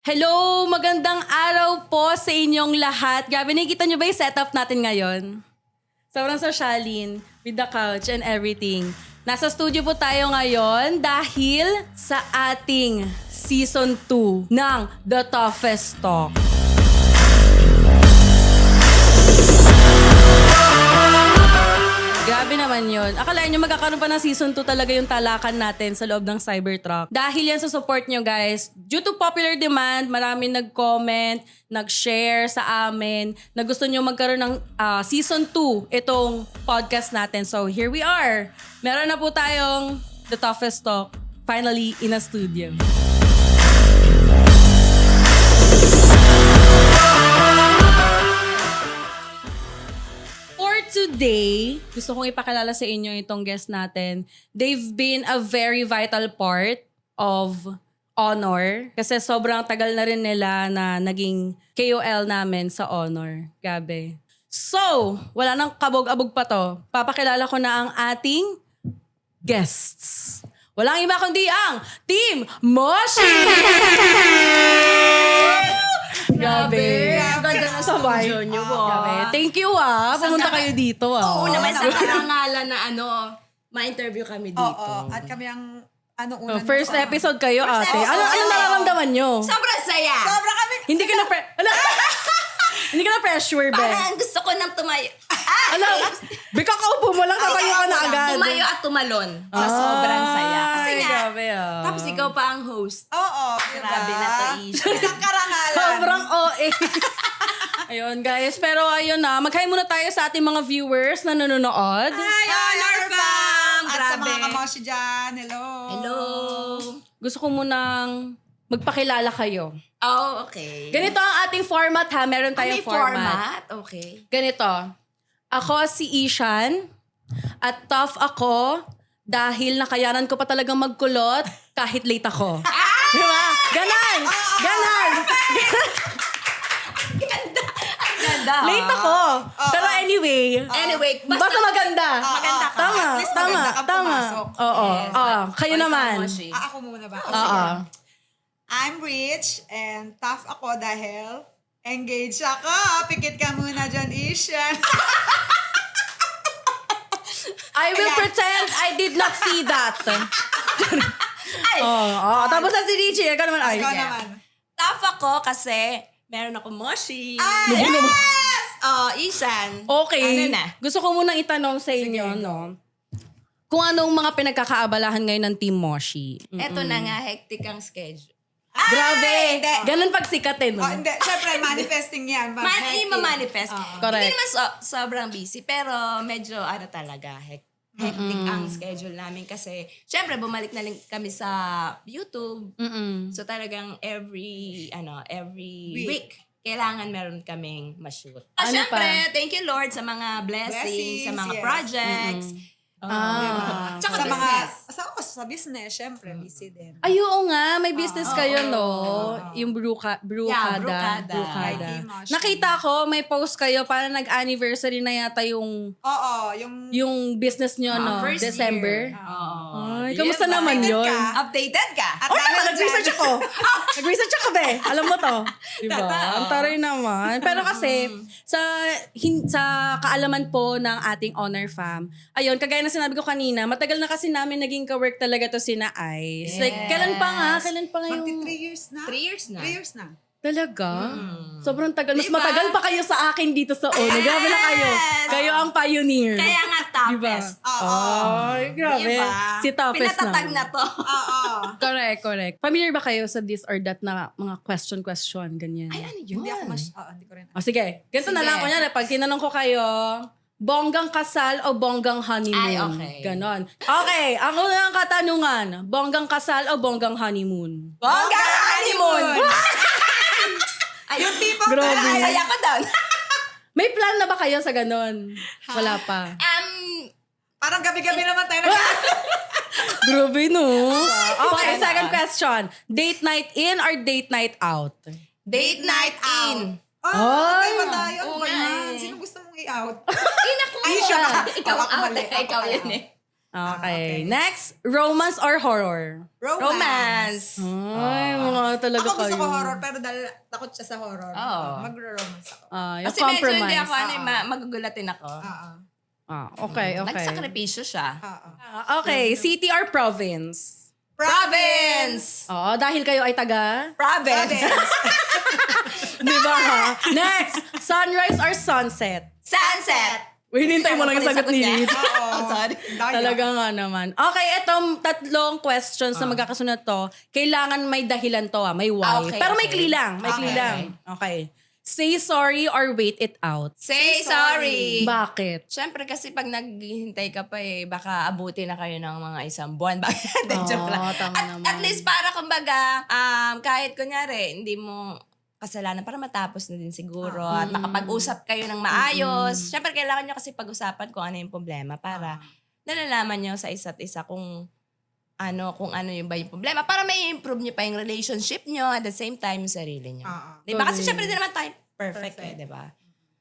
Hello! Magandang araw po sa inyong lahat. Grabe, nakikita nyo ba yung setup natin ngayon? Sobrang sosyalin, with the couch and everything. Nasa studio po tayo ngayon dahil sa ating Season 2 ng The Toughest Talk. Grabe naman yun. Akalain nyo magkakaroon pa ng Season 2 talaga yung talakan natin sa loob ng Cybertruck. Dahil yan sa support nyo guys, due to popular demand, marami nag-comment, nag-share sa amin na gusto nyo magkaroon ng Season 2 itong podcast natin. So here we are. Meron na po tayong The Toughest Talk finally in a studio. Today, gusto kong ipakilala sa inyo itong guest natin. They've been a very vital part of Honor kasi sobrang tagal na rin nila na naging KOL namin sa Honor. Gabi. So, wala nang kabog-abog pa to. Papakilala ko na ang ating guests. Walang iba kundi ang Team Moshi! Grabe. Ganda na Sabay. studio nyo po. Grabe. Thank you Pumunta kayo dito Oo naman sa karangalan na ma-interview kami dito. Oo, at kami ang unang First episode kayo, ate. Ano nararamdaman nyo? Sobrang saya. Sobra kami. Hindi ka na hindi ka na pressure, be. Parang gusto ko nang tumayo. Bika kaupo mo lang, tatayo ka na agad. Tumayo at tumalon. Sa sobrang saya. Kasi nga, grabe tapos ikaw pa ang host. Oo, Grabe na to, Isha. Isang karangalan. Sobrang OA. Ayun, guys. Pero ayun na, mag-hi muna tayo sa ating mga viewers na nanonood. Hi, Honor Fam! At sa Grabe. mga kamoshi dyan, hello. Hello. Gusto ko munang magpakilala kayo. Oh, okay. Ganito ang ating format ha. Meron tayong May format? Okay. Ganito. Ako si Ishan at tough ako dahil nakayanan ko pa talagang magkulot kahit late ako. Diba? Ganon! Ganon! Ganda. Late ako. Pero anyway, Anyway, basta maganda. maganda ka. Tama, At least tama, maganda kang tama. pumasok. Oo. Yes. Kayo Ikaw, naman. Moshi. Ako muna ba? Oo. I'm rich and tough ako dahil engaged ako. Pikit ka muna dyan, Ishan. I will pretend I did not see that. Tapos na si Richie. Ikaw naman. Ay. Ikaw naman. Tough ako kasi meron ako Moshi. Yes! Isan. Okay. Ano na? Gusto ko munang itanong sa inyo, no? Kung anong mga pinagkakaabalahan ngayon ng Team Moshi. Eto na nga, hectic ang schedule. Grabe! hindi. Ganun pagsikat no? Hindi, syempre, manifesting yan. Ma-manifest. Correct. Hindi naman sobrang busy, pero medyo talaga, hectic ang schedule namin kasi syempre bumalik na rin kami sa YouTube. So talagang every week kailangan meron kaming ma-shoot. Ano Syempre, thank you Lord sa mga blessings, sa mga yes. projects. Tsaka Sa business. sa business, syempre, busy din. Ay, oo nga. May business kayo, no? Yung brukada. Brukada. By Team Moshi. Nakita ko, may post kayo para nag-anniversary na yata yung Oo, yung business nyo, no? First December. year. Oo. Ay, kamusta naman Updated yun? ka? Updated ka? At Oh, dahil naman, nag-research dyan- ako. Nag-research ako, be. Alam mo to. Diba? Totoo. Ang taray naman. Pero kasi, sa kaalaman po ng ating Honor Fam, ayun, kagaya na sinabi ko kanina, matagal na kasi namin naging ka-work talaga to sina Ice. Like, kailan pa nga yung... Magti 3 years na. 3 years na. 3 years na. Talaga? Sobrang tagal. Mas Diba? matagal pa kayo sa akin dito sa Honor. Grabe na kayo. Kayo ang pioneer. Kaya nga toughest. Ay, grabe. Diba? Si toughest Pinatatag na to. Oo. Correct. Familiar ba kayo sa this or that na mga question, ganyan? Ay, ano yun? Hindi ko rin. O sige, ganito na Sige. lang. Kunyari, pag tinanong ko kayo, bonggang kasal o bonggang honeymoon? Ay, okay. Ganon. Okay, ang unang katanungan, bonggang kasal o bonggang honeymoon? Bongga honeymoon! Ay, Yung tipong Grabe. ang saya ko doon. May plan na ba kayo sa ganon? Wala pa. Parang gabi-gabi naman tayo Grabe, no? Okay, second question. Date night in or date night out? Date night in. Patay ba tayo? Ano Oo ba nga yan? eh. Sino gusto mong i-out? Ina ko Ay, siya ba? Ikaw ang Ako out. mali. Ikaw Ako yun pala. eh. Okay. Next, romance or horror? Romance. Ay, mga talaga Ako gusto kayo. ko horror, pero dahil takot siya sa horror. Oo. Magro-romance ako. Yung Kasi medyo compromise. hindi ako, magugulatin ako. Okay. Nagsakripisyo siya. Okay, city or province? Province! Oo, dahil kayo ay taga? Province! Di ba ha? Next, sunrise or sunset? Sunset! Uy, hinintay mo lang yung sagot ni Lid. Oh, sorry. Talaga nga naman. Okay, itong tatlong questions na magkakasunod to, kailangan may dahilan to may why. Okay, Pero may okay. clue lang. May clue Okay. lang. Okay. Say sorry or wait it out. Say sorry! Bakit? Siyempre kasi pag naghihintay ka pa baka abuti na kayo ng mga isang buwan. Bakit? Joke lang. tama naman. At least para kumbaga, kahit kunyari, hindi mo kasalanan para matapos na din siguro at makapag-usap kayo ng maayos. Siyempre, kailangan nyo kasi pag-usapan kung ano yung problema para nalalaman nyo sa isa't isa kung ano yung ba yung problema para may improve nyo pa yung relationship nyo at the same time yung sarili nyo. Diba? Kasi siyempre di naman tayo perfect. Diba?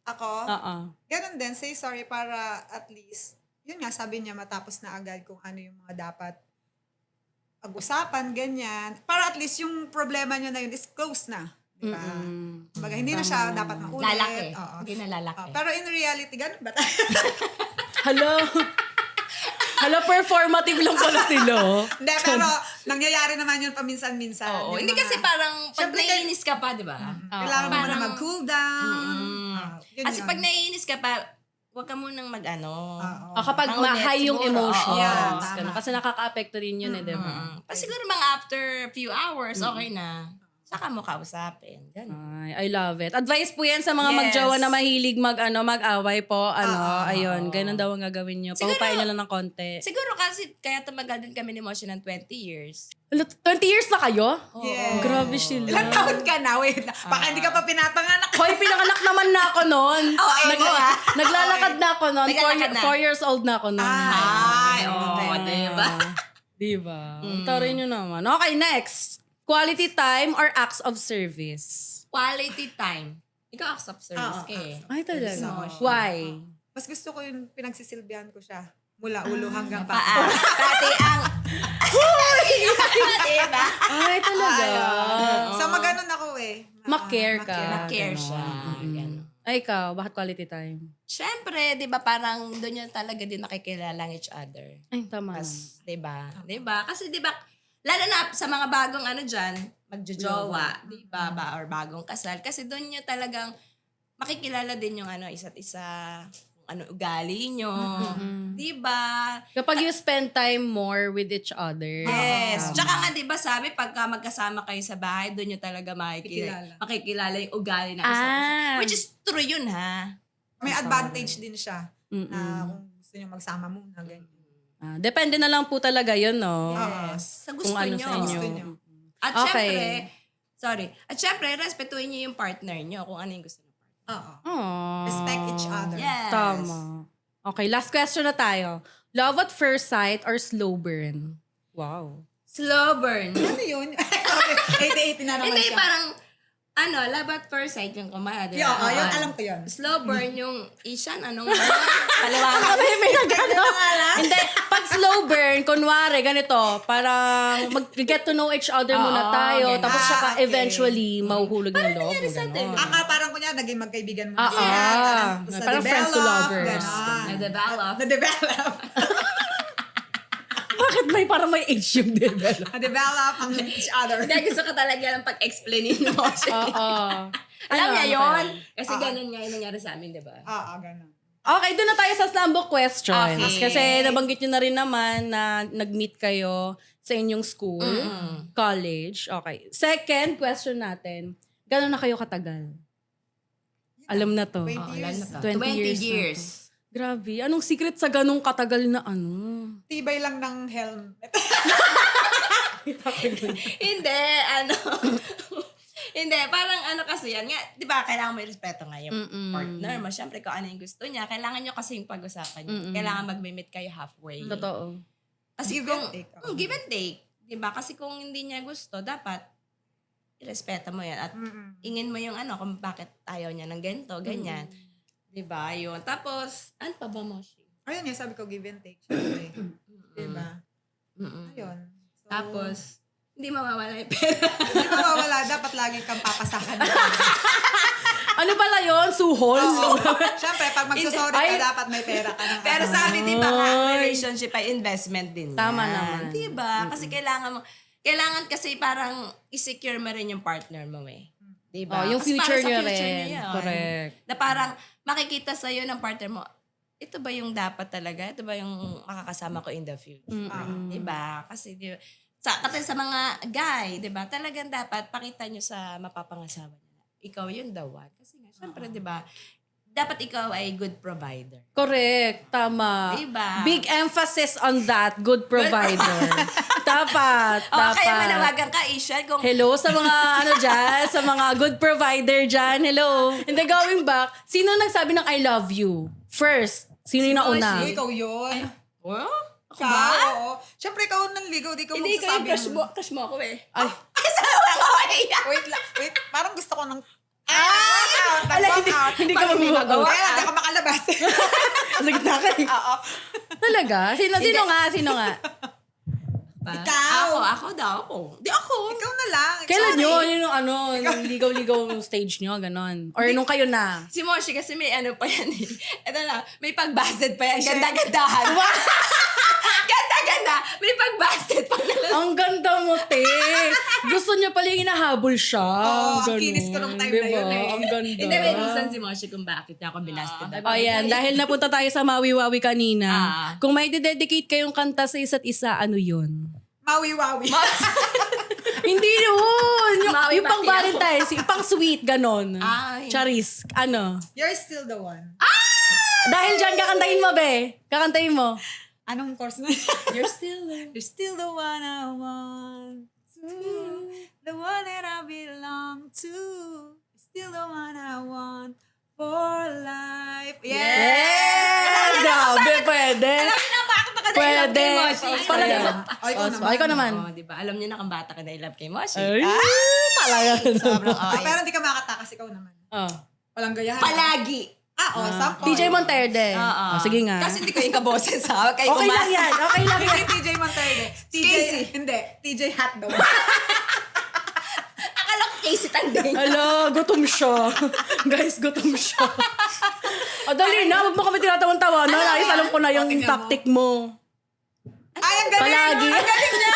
Ako, Oo. ganun din, say sorry para at least, yun nga, sabi niya, matapos na agad kung ano yung mga dapat pag-usapan, ganyan. Para at least yung problema nyo na yun is close na. Diba? Kumbaga, hindi na siya dapat maulit. Lalaki. Oo. Hindi na lalaki. Pero in reality, ganun ba tayo? Hala, performative lang pala sila. Hindi, pero nangyayari naman yun paminsan-minsan. Oo. Yung Hindi mga- kasi parang pag Siyempre, naiinis ka pa, di ba? Kailangan mo na Parang- mag-cool down. Yun Kasi yun. pag naiinis ka pa, huwag ka munang mag-ano. Kapag Pangulit ma-high yung siguro. emotions. Yeah, ganun. tama. Kasi nakaka-apekto rin yun Siguro mga after few hours, okay na. Saka mo kausapin. Ganun. I love it. Advice po yan sa mga Yes. magjowa na mahilig mag-away po. Ayun, ganun daw ang gagawin nyo. Pahupain nyo lang ng konti. Siguro kasi kaya tumagal din kami ni Moshi ng 20 years. 20 years na kayo? Yes. Grabe sila. Ilang taon ka na? Wait, baka hindi ka pa pinapanganak. Hoy, pinanganak naman na ako noon. Naglalakad na ako noon. Naglalakad na. 4 years old na ako noon. Ay, diba? Diba? Taray nyo naman. Okay, next. Quality time or acts of service? Quality time. Ikaw acts of service ka eh. Ay, talaga. Service. Why? Mas gusto ko yung pinagsisilbihan ko siya. Mula ulo hanggang Paa. paa. Pati ang... Diba? Ay, talaga. So, maganon ako eh. Ma-care ka. Ma-care siya. Ganun. Ay, ikaw, bakit quality time? Siyempre, di ba parang doon yun talaga din nakikilala ng each other. Ay, tama. Mas, di ba? Di ba? Kasi di ba, lalo na sa mga bagong dyan, magjojowa, di ba? Or bagong kasal. Kasi doon nyo talagang makikilala din yung isa't isa, kung ano ugali nyo. Di ba? Kapag you spend time more with each other. Yes. Tsaka nga, di ba, sabi, pagka magkasama kayo sa bahay, doon nyo talaga makikilala yung ugali ng isa't isa. Which is true yun, ha? May advantage din siya. Na kung gusto niyo magsama muna, ganyan. Depende na lang po talaga yun, no? Yes. Sa gusto Kung ano nyo. sa inyo. Gusto niyo. At Okay. syempre, respetuhin niyo yung partner niyo kung ano yung gusto niyo. Oo. Aww. Respect each other. Yes. Tama. Okay, last question na tayo. Love at first sight or slow burn? Wow. Slow burn. Ano yun? 80-80 na naman Hindi, siya. parang, love at first sight yung kumaya. Yun, yun, alam ko yun. Slow burn yung Ishan, paliwanag. May nagano. Hindi, pag slow burn, kunwari, ganito, parang mag-get to know each other muna tayo, ganun. tapos saka okay. eventually, mahuhulog ng loob. nangyari sa atin. Parang kunya, naging magkaibigan mo. Parang friends to lovers. Na-develop. Na-develop. Bakit parang may age yung develop? Na-develop ang each other. Hindi, gusto ko talaga ng pag-explainin mo. Oo. Alam niya Ano, yun? Kasi ganun nga yung nangyari sa amin, di ba? Oo, ganun. Okay, doon na tayo sa Slambok questions. Okay. Kasi nabanggit nyo na rin naman na nag-meet kayo sa inyong school, college. Okay. Second question natin, gano'n na kayo katagal? Alam na to. 20 years. 20 years na years. Grabe. Anong secret sa ganong katagal na ano? Tibay lang ng helmet. Hindi, Hindi, parang kasi yan. Nga, di ba, kailangan mo i-respeto nga yung partner mo. Siyempre, kung ano yung gusto niya, kailangan nyo kasi yung pag-usapan niyo. Kailangan mag-meet kayo halfway. Totoo. Kasi Give and kung, take. give and take. Di ba? Kasi kung hindi niya gusto, dapat i-respeto mo yan. At ingin mo yung kung bakit ayaw niya ng ganito, ganyan. Di ba? Yun. Tapos, ano pa ba, Moshi? Ayun yung sabi ko, give and take. Siyempre. Diba? Ayun. So, Tapos, hindi mawawala yung pera. hindi mawawala. Dapat lagi kang papasakan. Ano pala yun? Suhol? Siyempre, pag magsasorry ka, dapat may pera ka ng Pero kasama. sabi, di ba, nga, relationship ay investment din yan. Tama naman. Di ba? Kasi kailangan kasi parang i-secure mo rin yung partner mo eh. Di ba? Yung Kasi future para sa niyo future rin. niyo yun. Correct. Na parang makikita sa'yo ng partner mo, ito ba yung dapat talaga? Ito ba yung makakasama ko in the future? Di ba? Kasi di ba, kasi sa mga guy, di ba? Talagang dapat pakita nyo sa mapapangasawa nyo. Ikaw yun the one. Kasi nga, syempre, di ba? Dapat ikaw ay good provider. Correct. Tama. Diba? Big emphasis on that. Good provider. Dapat. Kaya manawagan ka, Ishan, kung Hello sa mga dyan, sa mga good provider dyan. Hello. And then going back, sino nagsabi ng I love you? First, sino yung nauna? Ikaw yun. Well, ako Ikaw, ba? oo. Siyempre, ikaw nanligaw. Di ko Hindi, ikaw yung magsasabi. crush mo ako eh. Ay. Ay, sawa ko eh. Wait. Parang gusto ko ng... Hindi ka magmumagawa. Kaya hindi ako makalabas. Sa gitna ka eh. Oo. Talaga? Sino nga? Ikaw. Ako daw. Di ako. Ikaw na lang. Kailan Sorry. yun? Yung yung ligaw-ligaw stage nyo, ganon. Or nung kayo na? Si Moshi kasi may ano pa yan eh. Ito na, may pag-busted pa yan. Ganda-gandahan. Ganda-ganda. May pag-busted pa yan. Ang ganda mo, te. Gusto niya pala yung hinahabol siya. Oo, ang Ganon. kinis ko nung time na yun eh. Ang ganda. Hindi, may reason si Moshi kung bakit niya ako binasted. O yan, dahil napunta tayo sa Mawi-Wawi kanina. Ah. Kung may dedicate kayong kanta sa isa't isa, ano yun? Mawi-wawi. Hindi yun! Mawi Yung pang pati ako. Valentine's, yung pang sweet, ganon. Ay. Charis, ano? You're still the one. Dahil dyan, kakantahin mo, be. Kakantahin mo. Anong course na? You're still there. You're still the one I want to. The one that I belong to. You're still the one I want for life. Yes! Grabe, pwede. Pwede. Pala Ikaw naman. Oh, di ba? Alam niyo na kung bata ka na i-love kay Moshi. Ay, talaga. Sobrang okay. Pero hindi ka makatakas, ikaw naman. Oh. Walang gayahan. Palagi. Sample. TJ Monterde. Oh, sige nga. Kasi hindi ko yung kaboses ha. Kayo Okay lang yan. Okay lang Hindi yan. TJ Monterde. Casey. Hindi. TJ Hotdog. Akala ko Casey Tandeng. Hala, gutom siya. Guys, gutom siya. O, dali na. Huwag mo kami tinatawan-tawa. Ayos, alam ko na yung Tingnan mo. tactic mo. Ay, ang galing. Palagi. Ang galing niya.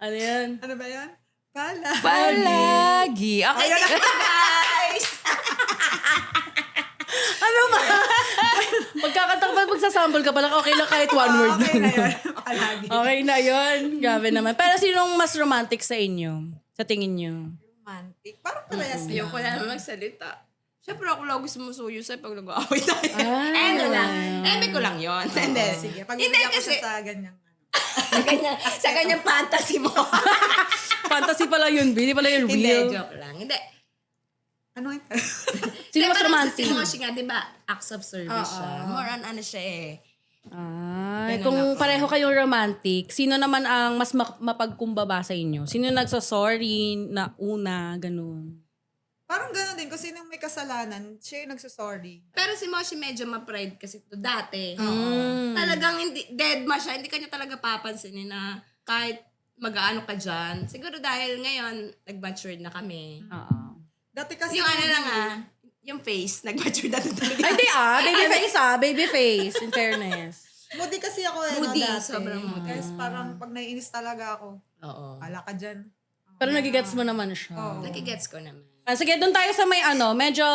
Ano yan? Ano ba yan? Palagi. Okay, guys. Ano ba? Pagkakanta ka pa, magsasample ka pala, okay lang kahit one word. Okay na yun. Palagi. Okay na yun. Grabe naman. Pero sinong mas romantic sa inyo? Sa tingin nyo? Romantic. Parang parehas na. Ayoko na naman magsalita. Siyempre ako lang gusto sumusuyo sa'yo pag nag-aaway tayo. Ah. Ano lang. Eme ko lang yun. Hindi. Sige, pag Hindi ko kasi siya sa ganyang sa kanyang fantasy mo. Fantasy pala yun, B. Hindi pala yun Hindi, real. joke lang. Hindi. Ano yun? Sino mas Pero romantic? Si Moshi nga, di ba, acts of service siya. More on ano siya eh. Ay, Ganun kung ako. pareho kayong romantic, sino naman ang mas mapagkumbaba sa inyo? Sino nagsasorry na una, ganun? Parang gano'n din. Kasi nung may kasalanan, siya yung nagsasorry. Pero si Moshi medyo ma-pride kasi to dati. Mm. Talagang hindi, dead ma siya. Hindi kanya talaga papansinin na kahit mag-aano ka dyan. Siguro dahil ngayon, nag-matured na kami. Oo. Dati kasi... Yung ano lang yung face, nag-matured na talaga. Ay, di baby face baby face, in fairness. Moody kasi ako Moody, dati. sobrang moody. Guys, parang pag naiinis talaga ako, Oo. pala ka dyan. Pero nagigets mo naman siya. Oo. Nakigets ko naman. Sige, doon tayo sa may medyo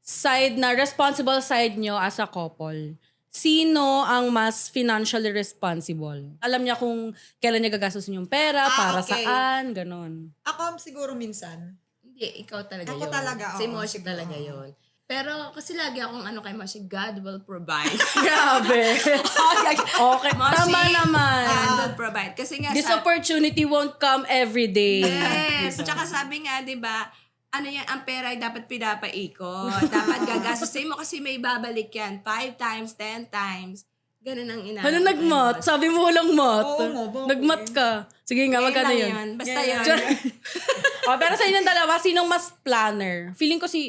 side na responsible side nyo as a couple. Sino ang mas financially responsible? Alam niya kung kailan niya gagastusin yung pera, para okay. saan, ganon. Ako siguro minsan. Hindi, ikaw talaga Ako yun. talaga, Si oo, Moshi siguro. talaga yun. Pero kasi lagi akong kay Moshi, God will provide. Grabe. Okay, tama naman. God will provide. Kasi nga This opportunity won't come every day. yes. Tsaka sabi nga, di ba, ano yan, ang pera ay dapat pinapaikot. Dapat gagastusin mo kasi may babalik yan. 5 times, 10 times. Ganun ang ina. Ano nagmat? Sabi mo walang mat. Oo nga, bakit? Nagmat ka. Sige nga, magkano yun? Basta yun. Pero sa inyong dalawa, sinong mas planner? Feeling ko si,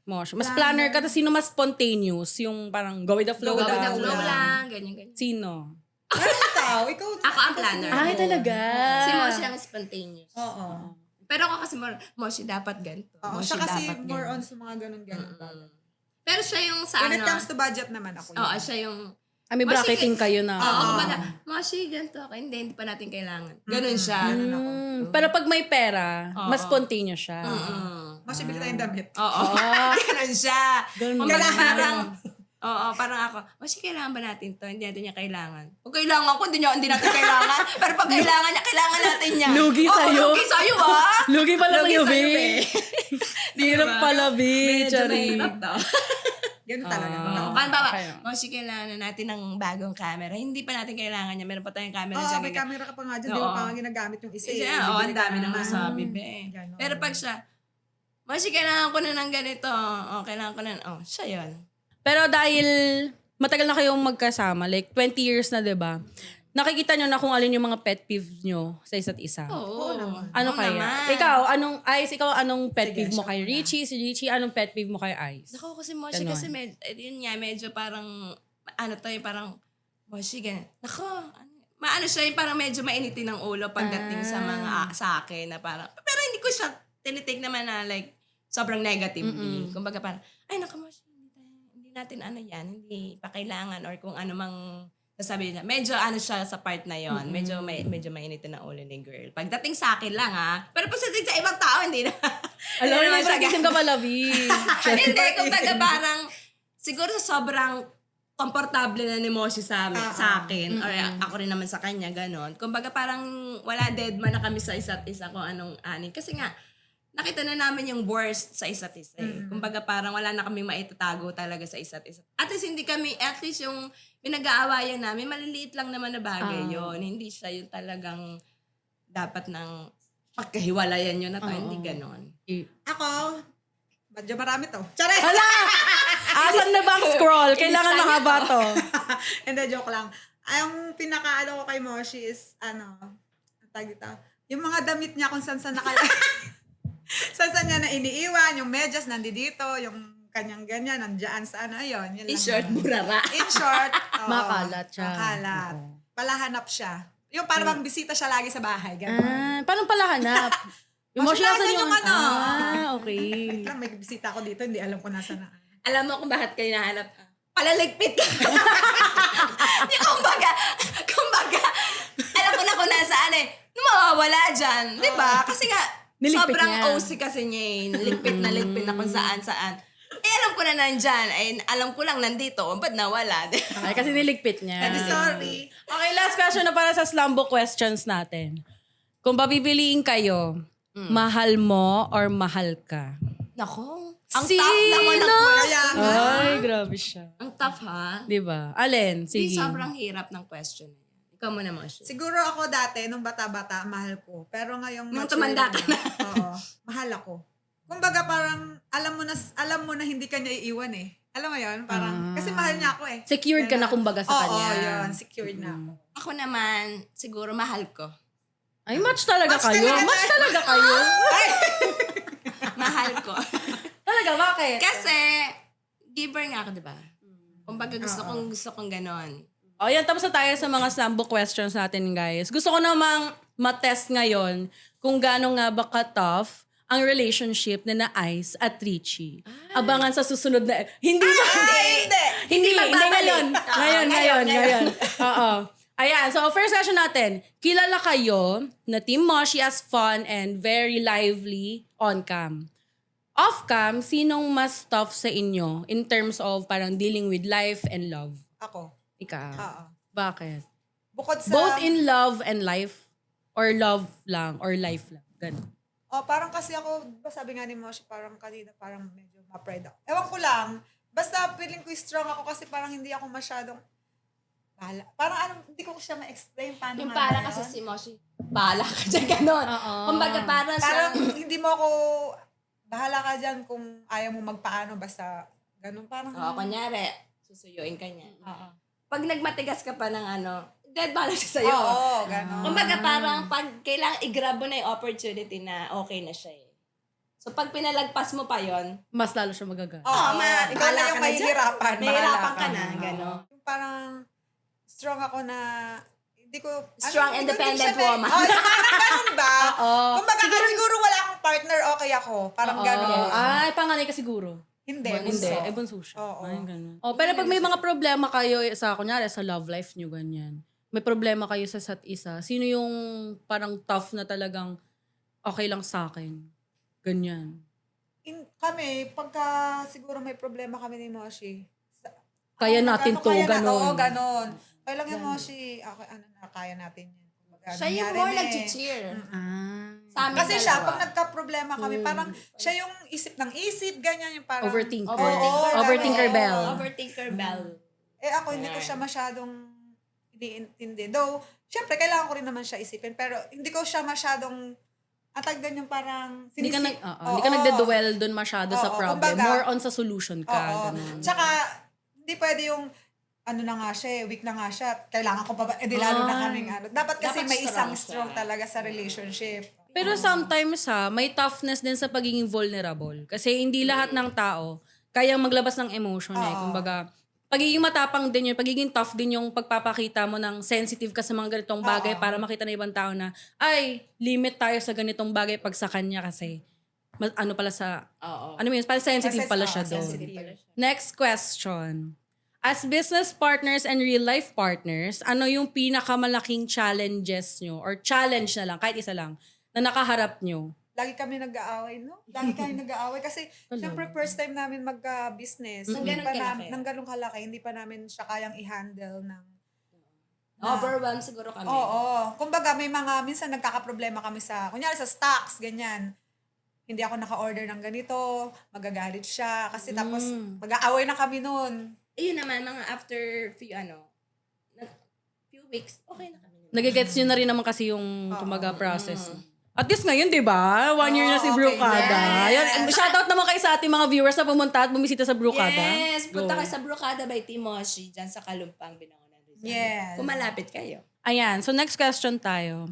Mosh. Mas planner ka, tapos sino mas spontaneous? Yung parang go with the flow Go with the lang. flow lang, ganyan. Sino? Ikaw, Ako ang planner. Ay, talaga. Si Moshi ang spontaneous. Oo. Pero ako kasi Moshi dapat ganito. Oo, Moshi siya kasi dapat more ganito. on sa mga ganun-ganun. Pero siya yung sa When it comes to budget naman ako yun. Oo, siya yung... May bracketing kayo na. Oo, kumbaga, Moshi, ganito ako. Hindi pa natin kailangan. Ganun siya. Pero pag may pera, mas spontaneous siya. Mas bili tayong damit. Oo. Ganun siya. Ganun. Kumbaga parang... Oo, parang ako, Moshi, kailangan ba natin to? Hindi natin niya kailangan. Kung kailangan ko, hindi natin kailangan. Pero pag kailangan niya, kailangan natin niya. Lugi sa'yo. Lugi sa'yo, ah! Lugi pala Lugi sa'yo, sa'yo, babe. Hirap pala, babe. Medyo mahirap daw. Ganun talaga. Paano ba? Kaya. Moshi, kailangan na natin ng bagong camera. Hindi pa natin kailangan niya. Meron pa tayong camera Oo, dyan. may ganyan. camera ka pa nga dyan. Di mo Oo. pa nga ginagamit yung isa. Oo, ang dami nang naman. masabi, be. Ganon. Pero pag siya, Moshi, kailangan ko na ng ganito. Kailangan ko na, siya yun. Pero dahil matagal na kayong magkasama, like 20 years na, di ba? Nakikita nyo na kung alin yung mga pet peeves nyo sa isa't isa. Oo naman. Ano Oo kaya? naman. Ikaw, anong pet Sige, peeve mo siya kay muna. Richie? Si Richie, anong pet peeve mo kay Ice? Naku, kasi Moshi, Ganon. kasi yun nga, medyo parang, parang, Moshi, ganyan. Naku, maano siya, yung parang medyo mainitin ng ulo pagdating sa mga, sa akin, na parang, pero hindi ko siya tinitake naman na like, sobrang negatively. Kumbaga parang, ay naku, Moshi, hindi natin hindi pa kailangan, or kung ano mang, sasabihin niya, medyo siya sa part na yon, medyo mainitin ng ulo ni girl. Pagdating sa akin lang pero pagdating sa ibang tao, hindi na. Alam mo, naman may siya practice ka pala, B. Hindi, kumbaga parang, siguro sobrang komportable na ni Moshi sa akin, or ako rin naman sa kanya, ganon. Kumbaga parang wala dead man na kami sa isa't isa kung anong anin. Kasi nga, nakita na namin yung worst sa isa't isa. Kumbaga parang wala na kami maitatago talaga sa isa't isa. At least yung pinag-aawayan namin, maliliit lang naman na bagay yon. Hindi siya yung talagang dapat ng pagkahiwalayan yun na to. Hindi ganon. Ako, medyo marami to. Charay! Hala! Asan na bang scroll? Kailangan mahaba to. Hindi, joke lang. Ang pinakaalo ko kay Moshi is, ang tawag dito, yung mga damit niya kung saan saan niya na iniiwan, yung medyas nandito, yung kanyang ganyan, nandiyan sa ayun. Yun lang T-shirt, naman. burara. In short, oo, Makalat siya. Makalat. Oo. Palahanap siya. Yung parang bisita siya lagi sa bahay. Ganun. Paano pala hanap? Masulasan yung ano. Okay. Wait lang, may bisita ako dito, hindi alam ko nasa na. Alam mo kung bakit kayo nahanap? Palaligpit ka. Yung kumbaga, alam ko na kung nasaan mawawala dyan. Di ba? Kasi nga, Niligpit sobrang niya. OC kasi niya ligpit na kung saan. Alam ko na nandyan. Alam ko lang nandito. Ba't nawala? Ay, kasi niligpit niya. Sorry. Okay, last question na para sa Slambo questions natin. Kung papipiliin kayo, mahal mo or mahal ka? Nako. Ang Sino? tough naman ng question. Kaya nga. Ay, grabe siya. Ang tough, ha? Di ba? Alin? Sige. Sobrang hirap ng question. Ikaw muna, Moshi. Siguro ako dati, nung bata-bata, mahal ko. Pero ngayong Nung mature tumanda ka na. Oo, mahal ako. Kumbaga parang, alam mo na hindi ka niya iiwan eh. Alam mo yun? Parang, kasi mahal niya ako eh. Secured ka na kumbaga sa kanya. Oo, yun. Secured na ako. Ako naman, siguro mahal ko. Ay, match talaga Match kayo. talaga Match tayo. talaga kayo. Mahal ko. Talaga, bakit? Kasi, giver nga ako, di ba? Kumbaga gusto kong ganon. O, yan. Tapos na tayo sa mga Slambo questions natin, guys. Gusto ko namang matest ngayon kung gaano nga ba ka-tough ang relationship na Ice at Richie. Abangan sa susunod na... Hindi ba? Hindi ngayon. Ngayon. Oo. Ayan, so first question natin. Kilala kayo na Team Moshi as fun and very lively on cam. Off cam, sinong mas tough sa inyo in terms of parang dealing with life and love? Ako. Ikaw. Oo. Bakit? Bukod sa... Both in love and life? Or love lang? Or life lang? Ganun. parang kasi ako, ba sabi nga ni Moshi, parang kanina, parang medyo ma-pride ako. Ewan ko lang, basta feeling ko strong ako kasi parang hindi ako masyadong, parang hindi ko siya ma-explain paano Yung nga para yun. kasi si Moshi, bahala ka dyan, ganon. Kumbaga parang Parang siya, hindi mo ako, bahala ka dyan kung ayaw mo magpaano, basta ganun parang. kunyari, susuyuin ka niya. Oo. Pag nagmatigas ka pa ng dead bala siya sa'yo. Oo, gano'n. Kumbaga parang pag kailangan i-grab mo na yung opportunity na okay na siya eh. So pag pinalagpas mo pa yon, Mas lalo siya magagalit. Oo, ikaw bahala na ka yung na dyan. mahihirapan. Mahihirapan bahala ka na, Oo. gano'n. Yung parang strong ako na hindi ko... Strong, hindi ko independent siya woman. parang ganun ba? Oo. Kumbaga siguro wala akong partner, okay ako. Parang gano'n. Ay, panganay ka siguro. Hindi, Hindi, bunso. bunso siya. Oo. Ay, ganun. Pero pag may mga problema kayo kunyari, sa love life nyo, ganyan. May problema kayo sa isa't isa. Sino yung parang tough na talagang okay lang sa akin? Ganyan. Kami, pagka siguro may problema kami ni Moshi, Kaya natin to, ganun. Oo, ganon. Kaya lang yung Moshi, kaya natin yan. Kumbaga, Siya yung nangyari more na eh. nag-cheer. Ah. Sa amin Kasi siya, dalawa. pag nagka-problema kami, parang siya yung isip ng isip, ganyan yung parang... Overthinker. Overthinker. Overthinker bell. Overthinker bell. Ako, hindi ko siya masyadong iniintindi. Though, syempre, kailangan ko rin naman siya isipin, pero hindi ko siya masyadong ganyan parang... Hindi ka, Oo. hindi ka nagde-dwell doon masyado sa Oo, problem. kumbaga, More on sa solution ka. Oo. Ganun. Tsaka, hindi pwede yung na nga siya, weak na nga siya, kailangan ko pa ba, lalo na kaming Dapat kasi Dapat may isang strong strong siya. talaga sa relationship. Pero sometimes may toughness din sa pagiging vulnerable. Kasi hindi lahat ng tao kayang maglabas ng emotion eh. Kumbaga, pagiging matapang din yun, pagiging tough din yung pagpapakita mo ng sensitive ka sa mga ganitong bagay para makita ng ibang tao na, ay, limit tayo sa ganitong bagay pag sa kanya kasi ano pala sa, Oo. ano mo yun, parang sensitive pala siya doon. Sensitive pala siya. Next question. As business partners and real life partners, ano yung pinakamalaking challenges nyo or challenge na lang, kahit isa lang, na nakaharap nyo? Lagi kami nag-aaway, no? Lagi kami nag-aaway kasi syempre first time namin magka-business. Nang ganun kalaki. Nang ganun kalaki, hindi pa namin siya kayang i-handle ng... Overwhelmed siguro kami. Oo. Kumbaga, minsan nagkakaproblema kami kunyari sa stocks, ganyan. Hindi ako naka-order ng ganito, magagalit siya. Kasi tapos, mag-aaway na kami noon. Yun naman, mga after few weeks, okay na kami. Nagigets nyo na rin naman kasi yung kumbaga process. At least ngayon, di ba? 1 year na si Brocada. Yes. Yan. Shoutout naman kayo sa ating mga viewers na pumunta at bumisita sa Brocada. Yes, punta kayo sa Brocada by Timoshi, dyan sa Kalumpang, Binangonan Rizal. Yes. Kung malapit kayo. Ayan. So next question tayo.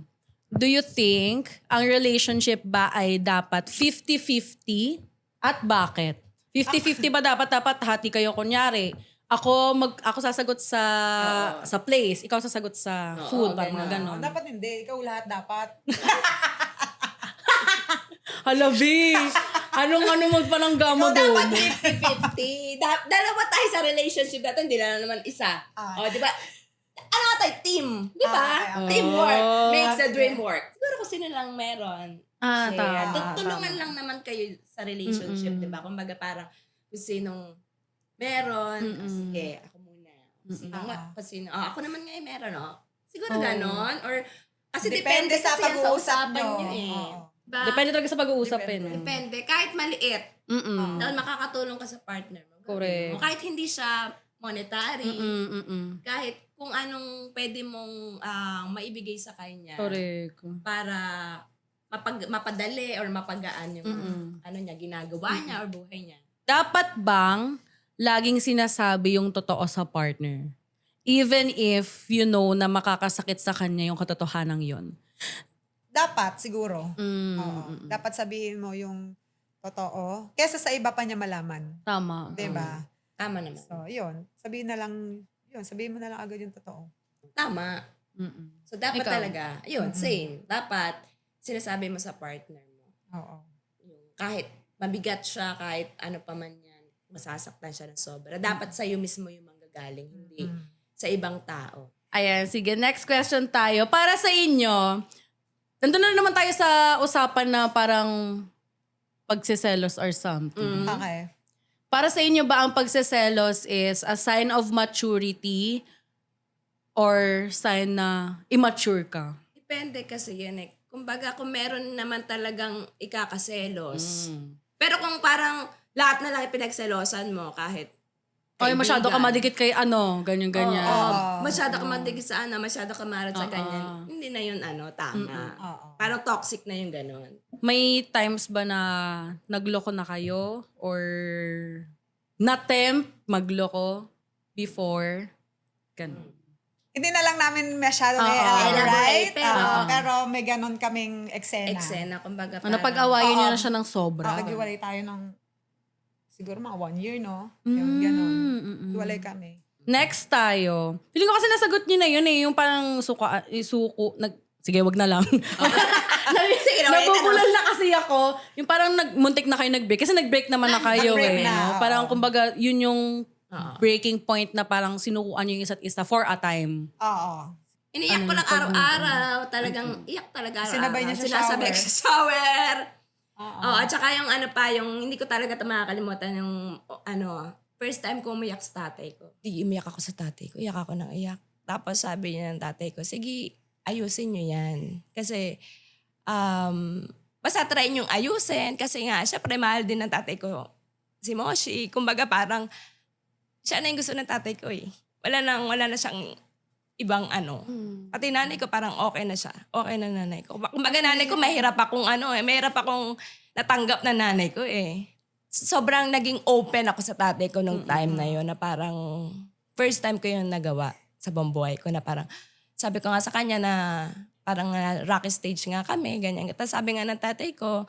Do you think ang relationship ba ay dapat 50-50 at bakit? 50-50 ba dapat hati kayo kunyari? Ako sasagot sa place, ikaw sasagot sa food, parang mga ganon. Dapat hindi. Ikaw lahat dapat. Halabi! Anong magpalanggama doon? Dapat 50-50. Dalawa tayo sa relationship natin, hindi lang naman isa. O, di ba? Ano nga tayo? Team. Di ba? Okay. Teamwork makes the dream work. Siguro kung sino lang meron. Share. Tama. Tulungan lang naman kayo sa relationship, di ba? Kumbaga parang kung sinong meron, sige, ako muna. Ako naman nga meron, Siguro ganon. Or, kasi depende sa kasi yan sa pag-uusap usapan nyo. nyo eh. Oo. Diba? Depende talaga sa pag-uusap eh. No? Depende. Kahit maliit. Dahil makakatulong ka sa partner mo. Correct. O kahit hindi siya monetary. Mm-mm. Kahit kung anong pwede mong maibigay sa kanya. Correct. Para mapadali or mapagaan yung ginagawa niya or buhay niya. Dapat bang laging sinasabi yung totoo sa partner? Even if you know na makakasakit sa kanya yung katotohanan yon. Dapat, siguro. Oo. Dapat sabihin mo yung totoo. Kesa sa iba pa niya malaman. Tama. Diba? Tama naman. So, yun. Sabihin mo na lang agad yung totoo. Tama. So, dapat Ikaw? talaga, same. Dapat, sinasabi mo sa partner mo. Oo. Kahit mabigat siya, kahit ano pa man yan, masasaktan siya ng sobra. Dapat sa'yo mismo yung manggagaling, hindi sa ibang tao. Ayan, sige. Next question tayo. Para sa inyo, nandun na naman tayo sa usapan na parang pagsiselos or something. Okay. Para sa inyo ba ang pagsiselos is a sign of maturity or sign na immature ka? Depende kasi yan eh. Kumbaga, kung meron naman talagang ikakaselos. Pero kung parang lahat na lang pinagselosan mo, kahit Ay, masyado ka kaibigan. madikit kay ganyan-ganyan. Masyado ka matigil sa masyado ka marat sa ganyan. Hindi na yun tama. Parang toxic na yung ganon. May times ba na nagloko na kayo or na-tempt magloko before? Ganun. Hindi na lang namin masyado elaborate, pero may ganon kaming eksena. Eksena, kumbaga Napag-awayan niyo na siya ng sobra. Nag-iwalay tayo ng siguro mga 1 year, no? Yung ganon. Iwalay kami. Next tayo. Feeling ko kasi nasagot niyo na yun eh. Yung parang sige, wag na lang. Sige, Nabubulan na kasi ako. Yung parang muntik na kayo nag-break. Kasi nag-break naman na kayo Nag-break eh. na, No? oo. Parang kumbaga, yun yung breaking point na parang sinukuan yung isa't isa for a time. Oo. Iniyak ko lang araw-araw. Talagang iyak talaga araw-araw. Sinabay niya sa Sinasabay shower. ko sa shower. Oo, at saka yung yung hindi ko talaga makakalimutan yung first time ko umiyak sa tatay ko. Di umiyak ako sa tatay ko. Iyak ako ng iyak. Tapos sabi niya ng tatay ko, sige, ayusin niyo yan. Kasi, basta try niyong ayusin. Kasi nga, syempre mahal din ng tatay ko si Moshi. Kumbaga parang, siya na yung gusto ng tatay ko eh. Wala na siyang ibang Pati nanay ko parang okay na siya. Okay na nanay ko. Kumbaga nanay ko mahirap akong mahirap akong natanggap na nanay ko eh. Sobrang naging open ako sa tatay ko nung time na yon na parang first time ko yung nagawa sa buong buhay ko na parang sabi ko nga sa kanya na parang rocky stage nga kami, ganyan. Tapos sabi nga ng tatay ko,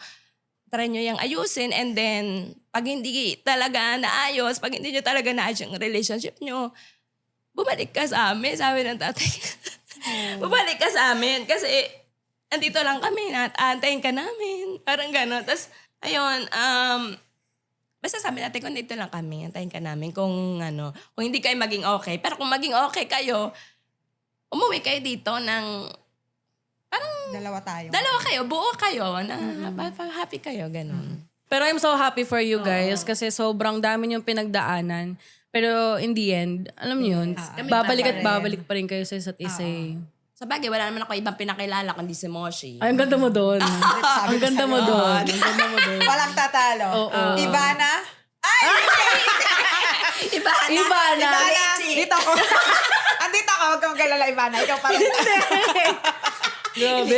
try nyo yung ayusin and then pag hindi talaga naayos, pag hindi nyo talaga naayos yung relationship nyo, bumalik ka sa amin, sabi ng tatay. Bumalik ka sa amin kasi andito lang kami, antayin ka namin. Parang gano'n. Tapos, ayun, basta sabi natin kung dito lang kami, antayin ka namin kung hindi kayo maging okay. Pero kung maging okay kayo, umuwi kayo dito ng Dalawa tayo. dalawa kayo, buo kayo, na happy kayo, gano'n. Pero I'm so happy for you guys kasi sobrang dami yung pinagdaanan. Pero in the end, alam niyo yun, babalik at babalik pa rin kayo sa isa't isa eh. Sa bagay, wala naman ako ibang pinakilala kundi si Moshi. Ay, ang ganda mo doon. Ang ganda mo doon. Ang ganda mo doon. Walang tatalo. Oo. Ivana? Ivana. Dito ako. Andito ako. Huwag kang galala, Ivana. Ikaw parang... Grabe.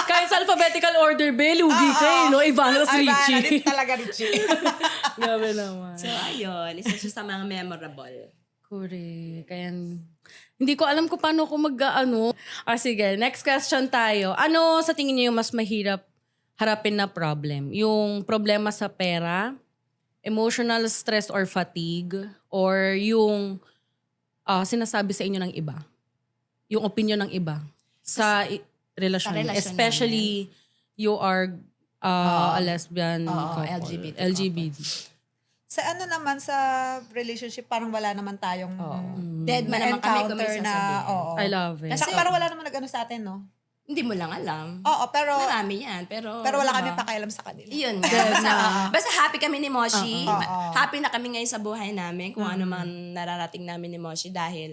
Kahit sa alphabetical order, lugi ka eh, no? Ivana tas Ivana, Richie. dito talaga Richie. Grabe naman. So, ayun. Isa siya sa mga memorable. Correct. Kaya, hindi ko alam kung paano ko mag-ano. Sige, next question tayo. Ano sa tingin niyo yung mas mahirap harapin na problem? Yung problema sa pera, emotional stress or fatigue, or yung sinasabi sa inyo ng iba? Yung opinion ng iba sa relasyon. Sa relasyon Especially, you are a lesbian couple. LGBT. Sa naman, sa relationship, parang wala naman tayong Dead man naman kami kung may encounter na, sasabihin. oo. I love it. Kasi parang wala naman nag-ano sa atin, no? Hindi mo lang alam. Oo, pero Marami yan, pero wala diba? kami pakialam sa kanila. Yun nga. Basta happy kami ni Moshi. Happy na kami ngayon sa buhay namin kung ano man nararating namin ni Moshi dahil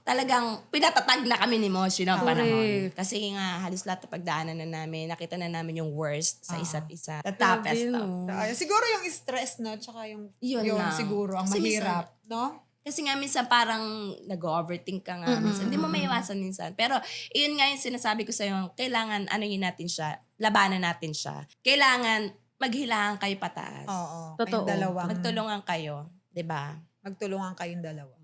talagang pinatatag na kami ni Moshi ng panahon. Kasi nga halos lahat ng pagdaanan na namin, nakita na namin yung worst sa isa't isa. The toughest Grabe, of. no? So, ayun, siguro yung stress, no? Tsaka yung Yun yun lang. siguro ang Kasi mahirap, no? Kasi nga minsan parang nag-overthink ka nga. Minsan, hindi mo maiwasan minsan. Pero yun nga yung sinasabi ko sa'yo, kailangan natin siya, labanan natin siya. Kailangan maghilangan kayo pataas. Oo. Totoo. Kayong dalawa. Magtulungan kayo, 'di ba? Magtulungan kayong dalawa.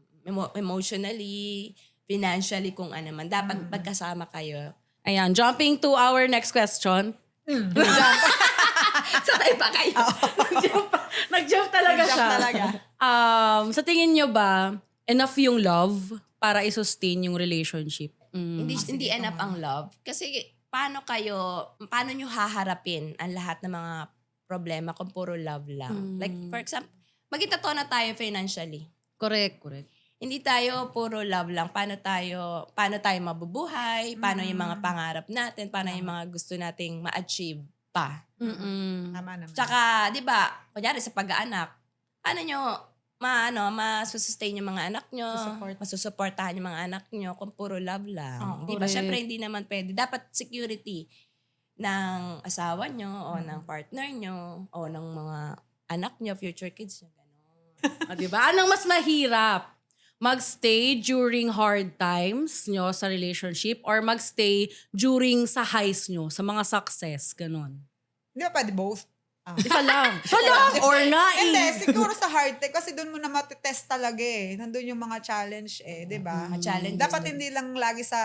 Emotionally, financially, kung ano man. Dapat magkasama kayo. Ayan, jumping to our next question. Sabay pa kayo. Nag-jump talaga Nag-jump siya. talaga. Sa tingin nyo ba, enough yung love para i-sustain yung relationship? Hindi enough ang love. Kasi paano nyo haharapin ang lahat ng mga problema kung puro love lang? Like, for example, maging totoo na tayo financially. Correct. Hindi tayo puro love lang. Paano tayo mabubuhay? Paano yung mga pangarap natin? Paano yung mga gusto nating ma-achieve pa? Tama naman. Tsaka, di ba, kunyari sa pag-aanak, paano nyo masusustain yung mga anak nyo, masusuportahan yung mga anak nyo kung puro love lang. Di ba? correct. Syempre, hindi naman pwede. Dapat security ng asawa nyo o ng partner nyo o ng mga anak nyo, future kids nyo. Diba? Anong mas mahirap? Magstay during hard times nyo sa relationship or magstay during sa highs nyo, sa mga success, ganun? Hindi ba pwede both? Isa lang. Isa lang! Or nga Hindi, siguro sa hard time, kasi doon mo na matitest talaga eh. Nandun yung mga challenge eh, di ba? Mga challenges Dapat din. hindi lang lagi sa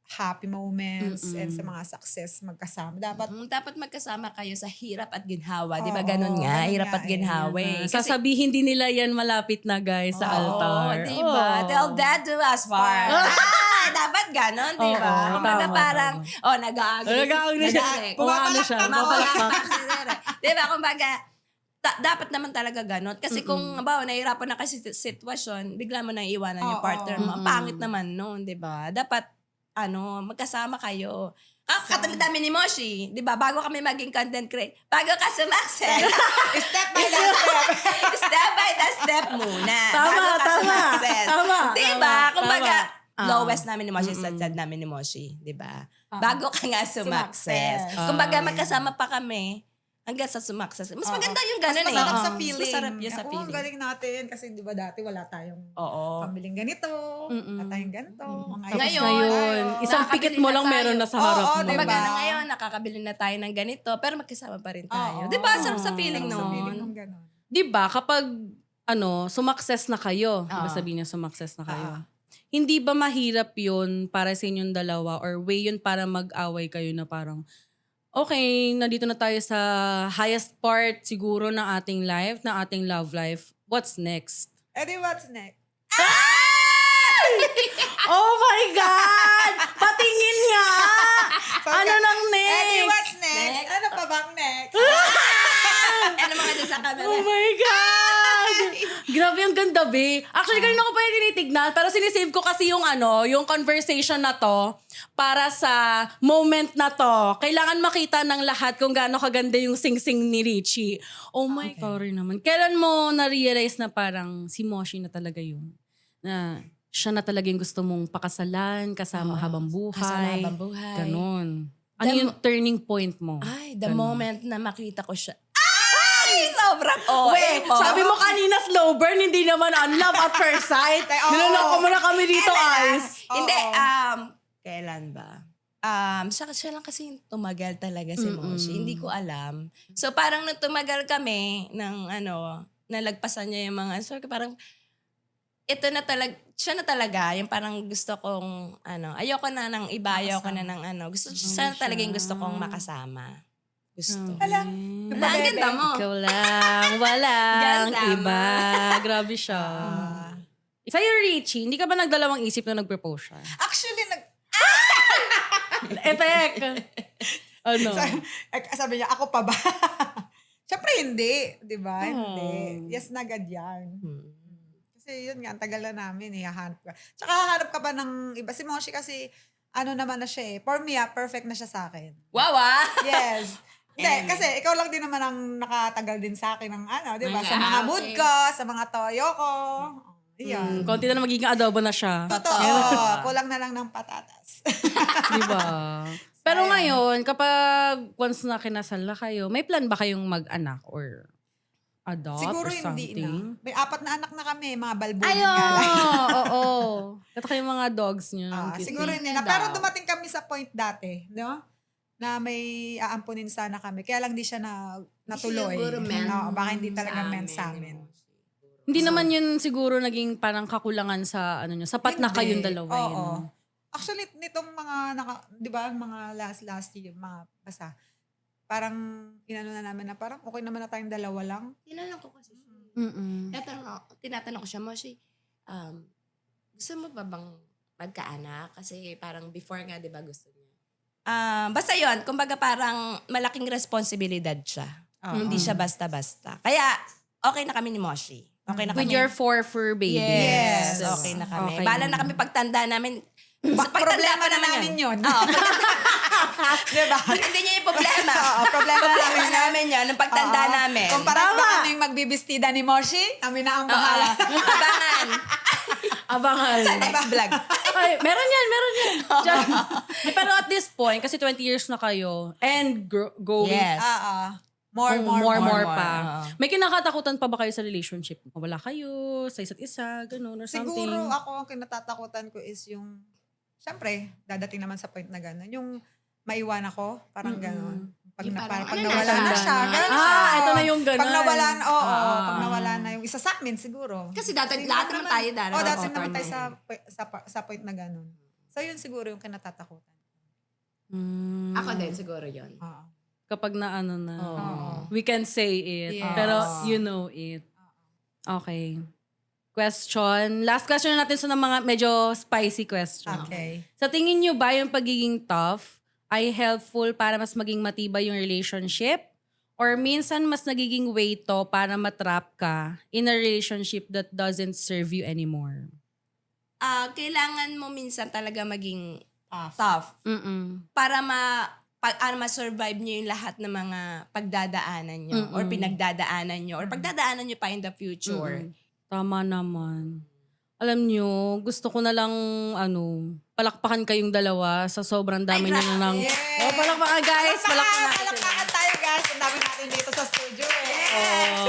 happy moments and sa mga success magkasama. Dapat, Dapat magkasama kayo sa hirap at ginhawa. Di ba Oo, ganun nga? ganun Hirap nga at ginhawa eh. Kasi, Sasabihin din nila yan malapit na guys sa altar. di ba? Oo. Tell that to us far. Dapat ganon, di ba? Oo, Kumbaga tama, parang, tama. nag-agree. Nag-agree siya. Umano siya. Mapalakpak si Sir. Di ba? Kumbaga, dapat naman talaga ganon. Kasi kung, bawa, nahihirapan na kasi sitwasyon, bigla mo nang iwanan yung Oo. partner mo. Ang pangit naman nun, di ba? Dapat, magkasama kayo. Katulad namin ni Moshi, di ba? Bago kami maging content creator, bago ka sumakses, step by step. step by step muna. Tama, bago ka tama. sumakses. Tama, Di tama, ba? Kumbaga, tama. lowest namin ni Moshi, sad namin ni Moshi. Di ba? Bago ka nga sumakses. Kumbaga, magkasama pa kami hanggang sa sumakses. Mas maganda yung ganun Mas masarap eh. sa Mas feeling. masarap yun sa Oo, feeling. ang galing natin. Kasi di ba dati wala tayong Oo. pambiling ganito. Wala tayong ganito. Tapos Ngayon, ngayon, isang nakakabili pikit mo na lang tayo. meron na sa harap Oo, mo. diba? Kumbaga na ngayon, nakakabili na tayo ng ganito, pero magkasama pa rin tayo. Oo. Di ba? Sarap sa feeling Sa feeling nun. nung gano'n. Di ba kapag sumakses na kayo, di ba sabihin niya sumakses na kayo, hindi ba mahirap yun para sa inyong dalawa or way yun para mag-away kayo na parang, okay, nandito na tayo sa highest part siguro ng ating life, ng ating love life. What's next? Eh di what's next? Oh my God! Patingin nga! Ano nang Eh di next? what's next? Next? Ano pa bang next? Ano mga doon sa camera? Oh my God! Grabe, ang ganda, be. Actually, kanina ko pa yung tinitignan, pero sinisave ko kasi yung yung conversation na to para sa moment na to. Kailangan makita ng lahat kung gaano kaganda yung sing-sing ni Richie. Oh my God, naman. Kailan mo na-realize na parang si Moshi na talaga yun? Na siya na talaga yung gusto mong pakasalan, kasama habang buhay. kasama habang buhay. Ganon. Ano yung turning point mo? Ay, the moment na makita ko siya. Ay! Sobrang Wait, sabi mo kanina slow burn, hindi naman love at first sight. Niloloko mo na kami dito, Ice. Hindi, kailan ba? Siya lang kasi yung tumagal talaga si Moshi. Hindi ko alam. So parang nung tumagal kami ng nalagpasan niya yung mga, so parang, ito na talaga, siya na talaga, yung parang gusto kong, ayoko na ng iba, ayoko na ng siya na talaga yung gusto kong makasama. Gusto. Alam, Ang ganda mo. Ikaw lang, walang Ganda mo. iba. Grabe siya. Sa'yo, Richie, hindi ka ba nagdalawang isip na nag-propose siya? Actually, Etek! Ano? sabi niya, ako pa ba? Siyempre hindi, di ba? Hindi. Yes na agad yan. Kasi yun nga, ang tagal na namin, hahanap ka. Tsaka hahanap ka ba ng iba? Si Moshi kasi, naman na siya eh. For me, perfect na siya sa akin. Wow, Yes. Hindi, kasi ikaw lang din naman ang nakatagal din sa akin ng di ba? Sa mga mood ko, sa mga toyo ko. Iyan. Konti na magiging adobo na siya. Totoo. Kulang na lang ng patatas. Diba? Pero ngayon, kapag once na kinasal na kayo, may plan ba kayong mag-anak or adopt Siguro or hindi something? na. May 4 na anak na kami, mga balbunin Ayun! nga lang. Oo. Ito kayong mga dogs niyo. Cute. Siguro hindi na. Pero dumating kami sa point dati, no? Na may aampunin sana kami. Kaya lang di siya natuloy. Siguro meant Oo, baka hindi talaga sa meant sa amin. amin. Hindi naman yun siguro naging parang kakulangan sa nyo. Sapat na Hindi. kayong dalawa Oo. yun. No? Actually, nitong mga, di ba, mga last year, mga basta, parang inano na namin na parang okay naman na tayong dalawa lang. Tinanong ko kasi siya. Mm-mm. Tinatanong ko siya, Moshi, gusto mo ba bang magkaanak? Kasi parang before nga, di ba, gusto niya. Basta yun, kumbaga parang malaking responsibilidad siya. Hindi siya basta-basta. Kaya, okay na kami ni Moshi. Okay na With kami. your 4 fur babies. Yes. Okay na kami. Okay Bala na. na kami pagtanda namin. Problema na namin yun. Oo, Diba? hindi niya yung problema. Oo, problema na namin yun. namin yun, ng pagtanda namin. Kung paras ba kaming magbibistida ni Moshi, kami na ang bahala. Abangan. Abangan. Sa next vlog. Ay, meron yan. Pero at this point, kasi 20 years na kayo, and going Yes. More pa. Oo. May kinakatakutan pa ba kayo sa relationship? Wala kayo, sa isa't isa, ganun, or something? Siguro ako ang kinatatakutan ko is yung, syempre, dadating naman sa point na gano'n, yung maiwan ako, parang gano'n. Pag, Yung na, parang, pag ano nawala na, na siya, tanda na. ganun siya. Ito na yung ganun. Pag nawala na, pag Ah. nawala na yung isa sa amin siguro. Kasi lahat naman tayo darating. dating Oo, naman tayo turn sa point na ganun. So yun siguro yung kinatatakutan. Ako din, siguro yun. Oo. Kapag na ano na. Oo. We can say it. Yes. Pero you know it. Okay. Question. Last question na natin sa mga medyo spicy question. Okay. Sa tingin nyo ba yung pagiging tough ay helpful para mas maging matibay yung relationship? Or minsan mas nagiging way to para matrap ka in a relationship that doesn't serve you anymore? Kailangan mo minsan talaga maging tough para ma-survive nyo yung lahat ng mga pagdadaanan nyo or pinagdadaanan nyo or pagdadaanan nyo pa in the future. Tama naman. Alam nyo, gusto ko na lang, palakpakan kayong dalawa sa sobrang dami nyo na ng... Yes. Oh, palakpakan guys! Palakpakan natin sila. Palakpakan tayo guys. Ang dami natin dito sa studio Yes!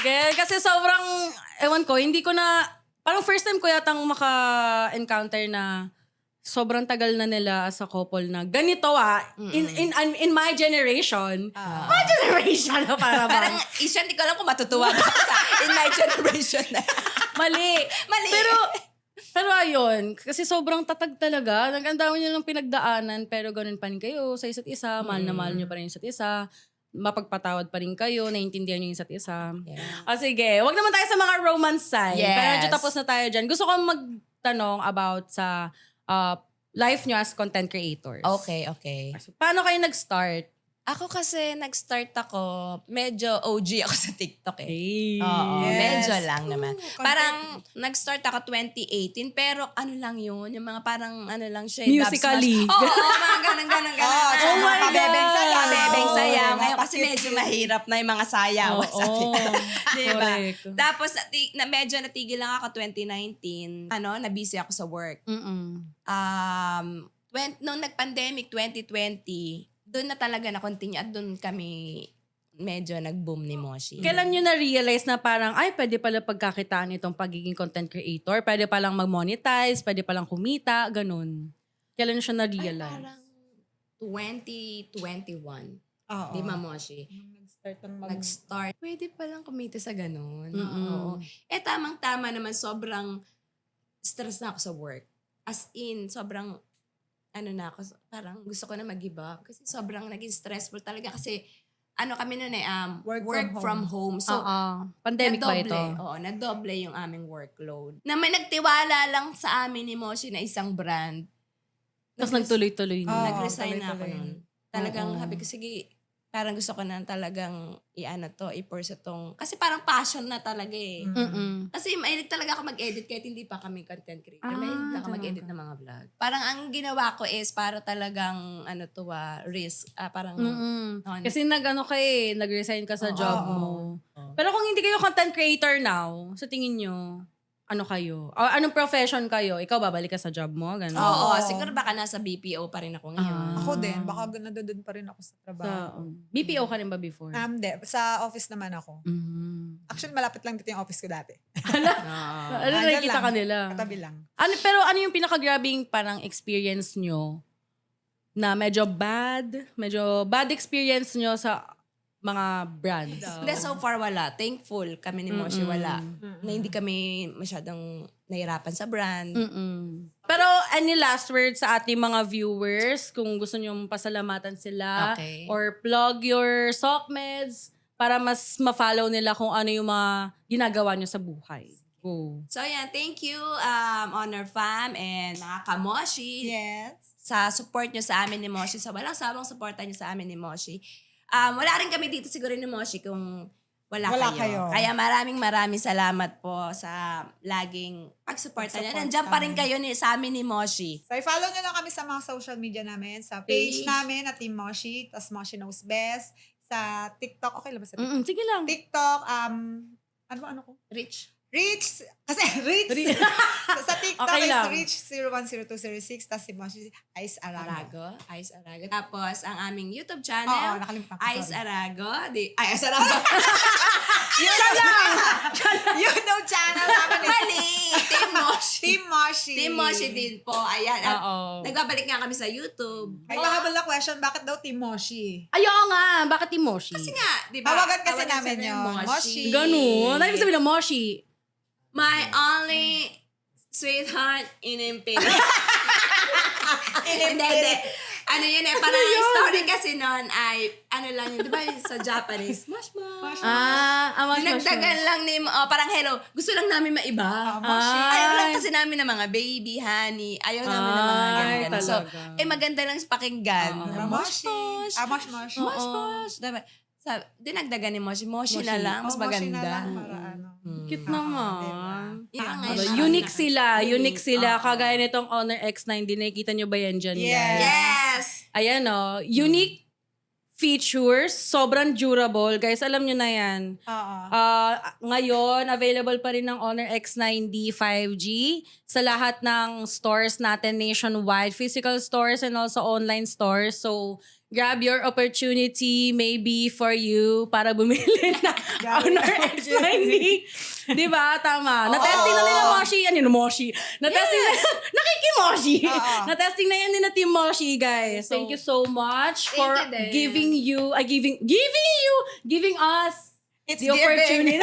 Kaya, kasi sobrang, ewan ko, hindi ko na... Parang first time ko yatang maka-encounter na sobrang tagal na nila as a couple na ganito in my generation. My generation na para ba? Parang isya, hindi ko alam kung matutuwa ka sa in my generation na. Mali. Mali. Pero ayun, kasi sobrang tatag talaga. Ang dami nyo lang pinagdaanan, pero ganun pa rin kayo sa isa't isa. Mahal na mahal nyo pa rin yung isa't isa. Mapagpatawad pa rin kayo, naiintindihan nyo yung isa't isa. Yeah. O sige, wag naman tayo sa mga romance side. Yes. Pero medyo tapos na tayo dyan. Gusto ko magtanong about sa life nyo as content creators. Okay. So, paano kayo nag-start? Ako kasi nag-start ako, medyo OG ako sa TikTok eh. Hey. Oo, Yes. medyo lang naman. Content. Parang nag-start ako 2018, pero ano lang yun, yung mga parang ano lang siya. Musically. Oo, mga ganun. Oh my God. Pabebeng sayaw. Pabebeng sayaw. Oo, Ngayon kasi medyo mahirap na yung mga sayaw sa TikTok. Diba? Correct. Tapos medyo natigil lang ako 2019. Na-busy ako sa work. Nung nag-pandemic 2020, doon na talaga na-continue at doon kami medyo nag-boom ni Moshi. Kailan nyo na-realize na parang, ay, pwede pala pagkakitaan itong pagiging content creator? Pwede palang mag-monetize? Pwede palang kumita? Ganun. Kailan nyo siya Ay, na-realize? parang 2021. Oo. Di ba, Moshi? Nag-start. Pwede palang kumita sa ganun. Oo. Tamang-tama naman, sobrang stress na ako sa work. As in, sobrang na ako, parang gusto ko na mag-give up. Kasi sobrang naging stressful talaga. Kasi kami nun work from home. So, Pandemic ba ito? Oo, nadoble yung aming workload. Na may nagtiwala lang sa amin ni Moshi na isang brand. Tapos nagtuloy-tuloy na. Oo. Nag-resign na ako tuloy-tuloy. nun. Talagang Oo. sabi ko, sige, parang gusto ko na talagang i-pursue tong, kasi parang passion na talaga eh. Kasi mahilig talaga ako mag-edit kahit hindi pa kami content creator. Mahilig ako mag-edit ng mga vlog. Parang ang ginawa ko is para talagang risk. Parang Kasi nag-resign ka sa job Oo. mo. Pero kung hindi kayo content creator now, sa tingin nyo, ano kayo? O, anong profession kayo? Ikaw babalik ka sa job mo? Ganun. Oo, Oo. siguro baka nasa BPO pa rin ako ngayon. Ako din. Baka nandoon pa rin ako sa Sa, trabaho. BPO ka rin ba before? Hindi. Sa office naman ako. Actually, malapit lang dito yung office ko dati. Ano Andyan nakikita lang. ka nila? Katabi lang. Pero ano yung pinakagrabing parang experience nyo na medyo bad experience nyo sa mga brands? Hindi, so far wala. Thankful kami ni Moshi, wala. Na hindi kami masyadong nahirapan sa brand. Pero any last words sa ating mga viewers kung gusto nyo pasalamatan sila Okay. or plug your Sockmeds para mas ma-follow nila kung ano yung mga ginagawa nyo sa buhay? Go. So yan, thank you Honor Fam and mga kamoshi Yes. sa support nyo sa amin ni Moshi. Sa walang sabang supportan nyo sa amin ni Moshi. Wala rin kami dito siguro ni Moshi kung wala kayo. Kaya maraming salamat po sa laging pagsuporta nyo. Pag-support Nandiyan pa rin sa kayo sa amin ni Moshi. So, i-follow nyo lang kami sa mga social media namin. Sa page namin na Team Moshi. Tas Moshi Knows Best. Sa TikTok. Okay lang ba sa TikTok? Sige lang. TikTok, ano ko? Rich. Reach, kasi Reach, sa TikTok Okay is lang. Reach 010206, tapos si Moshi Ice Arago. Ice Arago. Tapos, ang aming YouTube Oo, channel, nakalimutan ko. Ice sorry. Arago. Ice Arago. YouTube channel namin is Mali! Team Moshi. Team Moshi. Team Moshi din po. Ayan. At Oo. nagbabalik nga kami sa YouTube. Ay, mahabol na question, bakit daw Team Moshi? Ay, oo nga. Bakit Team Moshi? Kasi nga, di ba? Tawagan kasi Tawagan namin sila yun. Moshi. Ganun. Ano ibig sabihin ng Moshi? My only sweetheart in Imperial. Hindi. Ano yun eh, parang ang story kasi noon ay, ano lang yun, di ba sa Japanese? Mosh. Mosh. Dinagdagan lang ni, parang hello, gusto lang namin maiba. Moshi. Ayaw lang kasi namin ng mga baby, honey. Ayaw namin ng mga Ay, ganyan. So, talaga. maganda lang pakinggan. Moshi. Mosh. Mosh. Mosh. Diba? Dinagdagan ni Moshi. Moshi na lang, mas Moshi na maganda. lang para ano. Cute diba? naman. Yun ang Ano, ngayon. unique sila. Unique sila. Oo. Kagaya nitong Honor X9. Nakikita nyo ba yan dyan, Yes. guys? Yes! Ayan o. Unique features. Sobrang durable. Guys, alam nyo na yan. Oo. Ngayon, available pa rin ng Honor X9D 5G sa lahat ng stores natin nationwide. Physical stores and also online stores. So, grab your opportunity maybe for you para bumili na Honor X9D. Di ba? Tama. Na-testing na nila Moshi. Ano yun, Moshi? Na-testing na nakikimoshi. Oo. Na-testing na yan ni na Team Moshi, guys. Thank you so much Thank for you din. giving us It's the opportunity.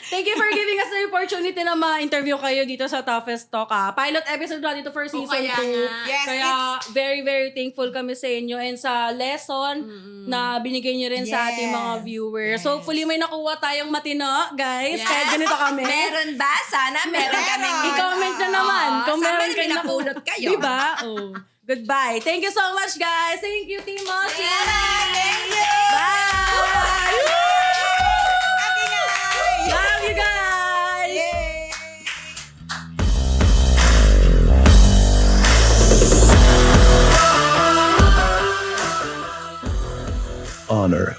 Thank you for giving us the opportunity na ma-interview kayo dito sa Toughest Talk. Pilot episode lang dito for season 2. kaya nga. Yes, Kaya very, very thankful kami sa inyo and sa lesson na binigay nyo rin sa ating mga Yes. viewers. So, hopefully may nakuha tayong matino, guys. Yes. Kahit ganito kami. Meron ba? Sana meron kaming I-comment na naman. Oo. Kung Saan meron ba kayo pinapulot kayo? Diba? Oh. Goodbye. Thank you so much, guys. Thank you, Team Moshi. Thank you! Bye! Woo! Happy guys! Love you guys! Yay! Honor